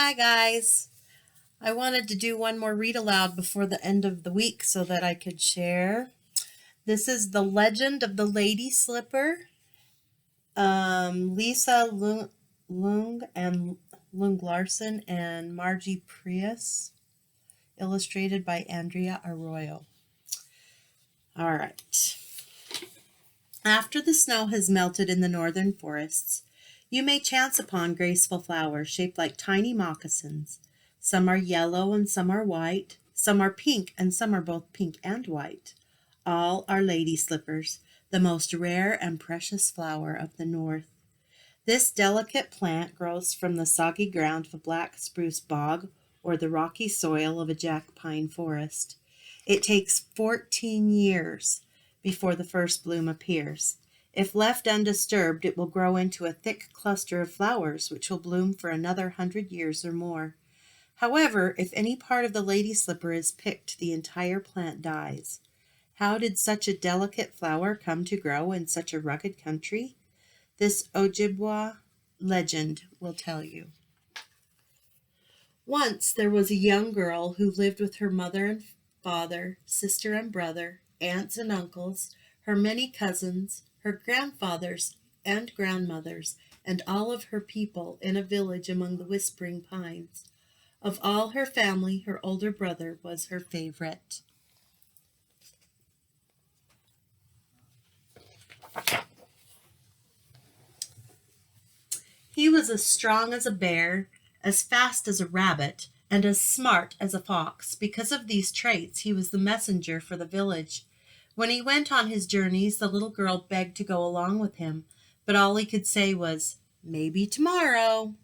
Hi, guys. I wanted to do one more read aloud before the end of the week so that I could share. This is The Legend of the Lady Slipper. Lisa Lung and Lung Larson and Margie Prius, illustrated by Andrea Arroyo. All right. After the snow has melted in the northern forests, you may chance upon graceful flowers shaped like tiny moccasins. Some are yellow and some are white. Some are pink and some are both pink and white. All are lady slippers, the most rare and precious flower of the north. This delicate plant grows from the soggy ground of a black spruce bog or the rocky soil of a jack pine forest. It takes 14 years before the first bloom appears. If left undisturbed, it will grow into a thick cluster of flowers which will bloom for another 100 years or more. However, if any part of the lady slipper is picked, the entire plant dies. How did such a delicate flower come to grow in such a rugged country? This Ojibwa legend will tell you. Once there was a young girl who lived with her mother and father, sister and brother, aunts and uncles, her many cousins, her grandfathers and grandmothers, and all of her people in a village among the whispering pines. Of all her family, her older brother was her favorite. He was as strong as a bear, as fast as a rabbit, and as smart as a fox. Because of these traits, he was the messenger for the village. When he went on his journeys, the little girl begged to go along with him, but all he could say was, "Maybe tomorrow."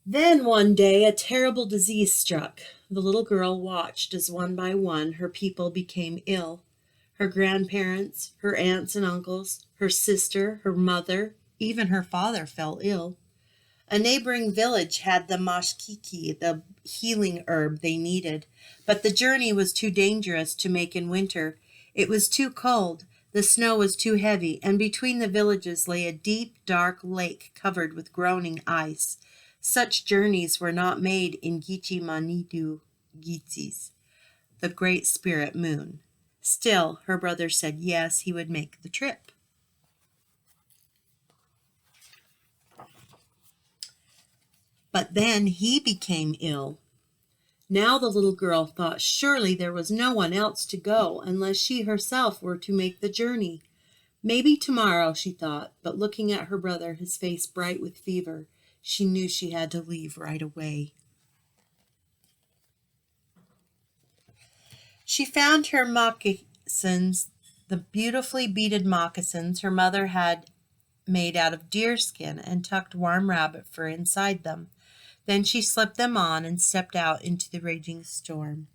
Then one day a terrible disease struck. The little girl watched as one by one her people became ill. Her grandparents, her aunts and uncles, her sister, her mother, even her father fell ill. A neighboring village had the mashkiki, the healing herb they needed, but the journey was too dangerous to make in winter. It was too cold, the snow was too heavy, and between the villages lay a deep, dark lake covered with groaning ice. Such journeys were not made in Gichi Manidu Gitsis, the great spirit moon. Still, her brother said yes, he would make the trip. But then he became ill. Now the little girl thought surely there was no one else to go unless she herself were to make the journey. Maybe tomorrow, she thought, but looking at her brother, his face bright with fever, she knew she had to leave right away. She found her moccasins, the beautifully beaded moccasins her mother had made out of deerskin, and tucked warm rabbit fur inside them. Then she slipped them on and stepped out into the raging storm.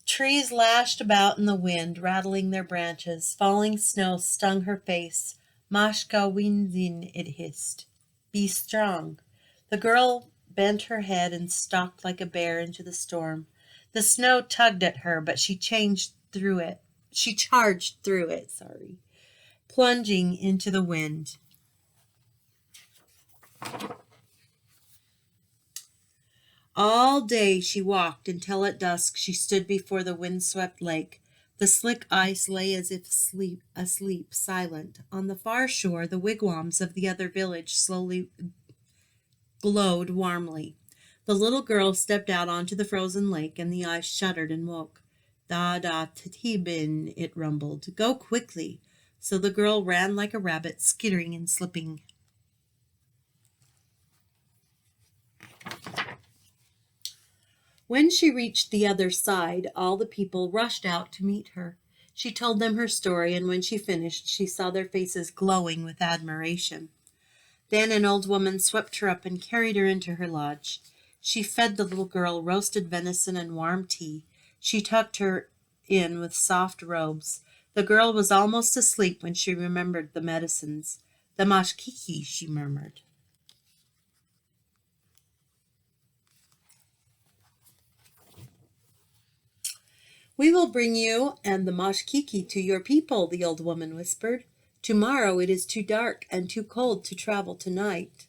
Trees lashed about in the wind, rattling their branches. Falling snow stung her face. Mashka winzin, it hissed. Be strong. The girl bent her head and stalked like a bear into the storm. The snow tugged at her, but she changed through it. She charged through it, plunging into the wind. All day she walked until at dusk she stood before the windswept lake. The slick ice lay as if asleep, silent. On the far shore, the wigwams of the other village slowly glowed warmly. The little girl stepped out onto the frozen lake, and the ice shuddered and woke. Da da tibin, it rumbled. Go quickly. So the girl ran like a rabbit, skittering and slipping. When she reached the other side, all the people rushed out to meet her. She told them her story, and when she finished, she saw their faces glowing with admiration. Then an old woman swept her up and carried her into her lodge. She fed the little girl roasted venison and warm tea. She tucked her in with soft robes. The girl was almost asleep when she remembered the medicines. The mashkiki, she murmured. "We will bring you and the mashkiki to your people," the old woman whispered. "Tomorrow it is too dark and too cold to travel tonight."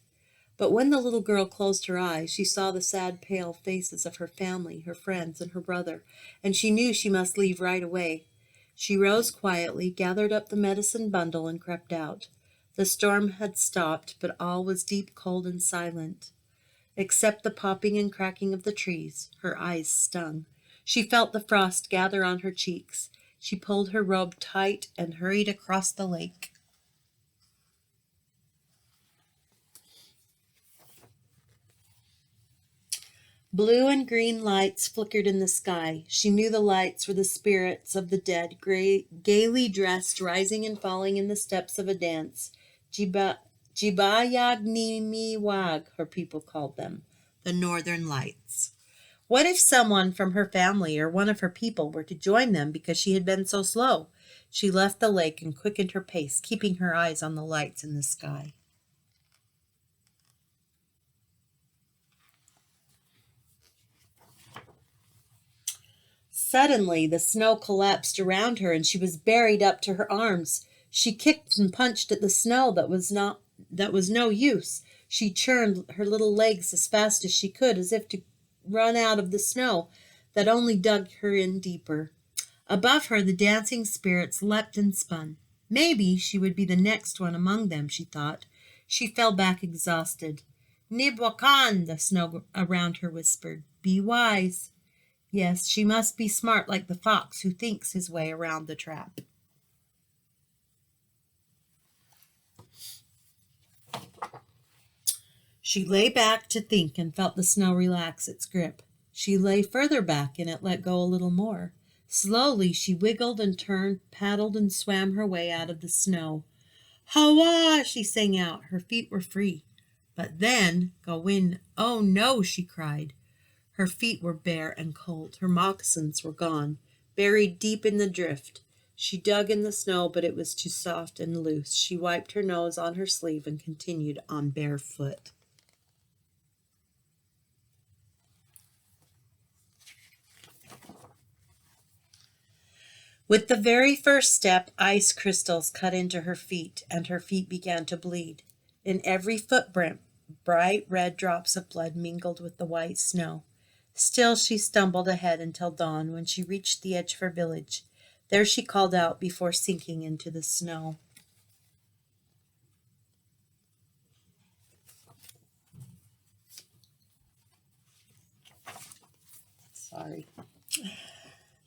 But when the little girl closed her eyes, she saw the sad, pale faces of her family, her friends, and her brother, and she knew she must leave right away. She rose quietly, gathered up the medicine bundle, and crept out. The storm had stopped, but all was deep, cold, and silent. Except the popping and cracking of the trees, her eyes stung. She felt the frost gather on her cheeks. She pulled her robe tight and hurried across the lake. Blue and green lights flickered in the sky. She knew the lights were the spirits of the dead, gaily dressed, rising and falling in the steps of a dance. Jibayagnimiwag, her people called them, the Northern Lights. What if someone from her family or one of her people were to join them because she had been so slow? She left the lake and quickened her pace, keeping her eyes on the lights in the sky. Suddenly, the snow collapsed around her and she was buried up to her arms. She kicked and punched at the snow that was no use. She churned her little legs as fast as she could, as if to run out of the snow that only dug her in deeper. Above her, the dancing spirits leapt and spun. Maybe she would be the next one among them, she thought. She fell back exhausted. "Nibwakan," the snow around her whispered. "Be wise." Yes, she must be smart like the fox who thinks his way around the trap. She lay back to think and felt the snow relax its grip. She lay further back and it let go a little more. Slowly she wiggled and turned, paddled and swam her way out of the snow. "Hawa!" she sang out. Her feet were free. But then, Gawin, "Oh no!" she cried. Her feet were bare and cold. Her moccasins were gone, buried deep in the drift. She dug in the snow, but it was too soft and loose. She wiped her nose on her sleeve and continued on barefoot. With the very first step, ice crystals cut into her feet, and her feet began to bleed. In every footprint, bright red drops of blood mingled with the white snow. Still she stumbled ahead until dawn, when she reached the edge of her village. There she called out before sinking into the snow. Sorry.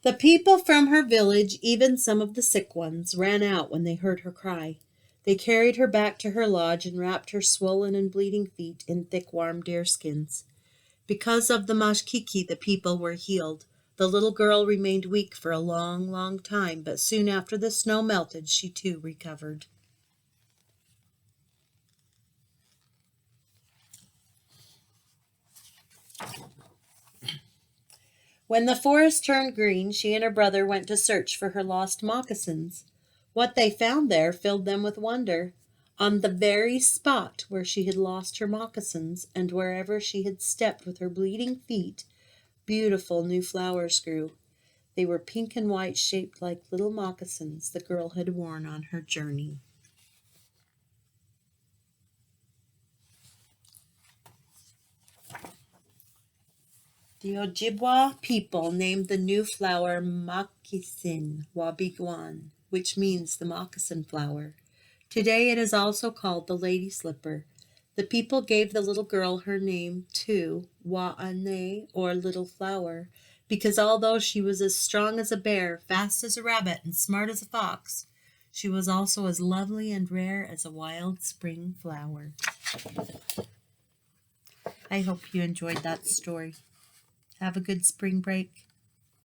The people from her village, even some of the sick ones, ran out when they heard her cry. They carried her back to her lodge and wrapped her swollen and bleeding feet in thick, warm deerskins. Because of the mashkiki, the people were healed. The little girl remained weak for a long, long time, but soon after the snow melted, she too recovered. When the forest turned green, she and her brother went to search for her lost moccasins. What they found there filled them with wonder. On the very spot where she had lost her moccasins, and wherever she had stepped with her bleeding feet, beautiful new flowers grew. They were pink and white, shaped like little moccasins the girl had worn on her journey. The Ojibwa people named the new flower Moccasin Wabiguan, which means the moccasin flower. Today it is also called the lady slipper. The people gave the little girl her name too, Waane, or little flower, because although she was as strong as a bear, fast as a rabbit, and smart as a fox, she was also as lovely and rare as a wild spring flower. I hope you enjoyed that story. Have a good spring break.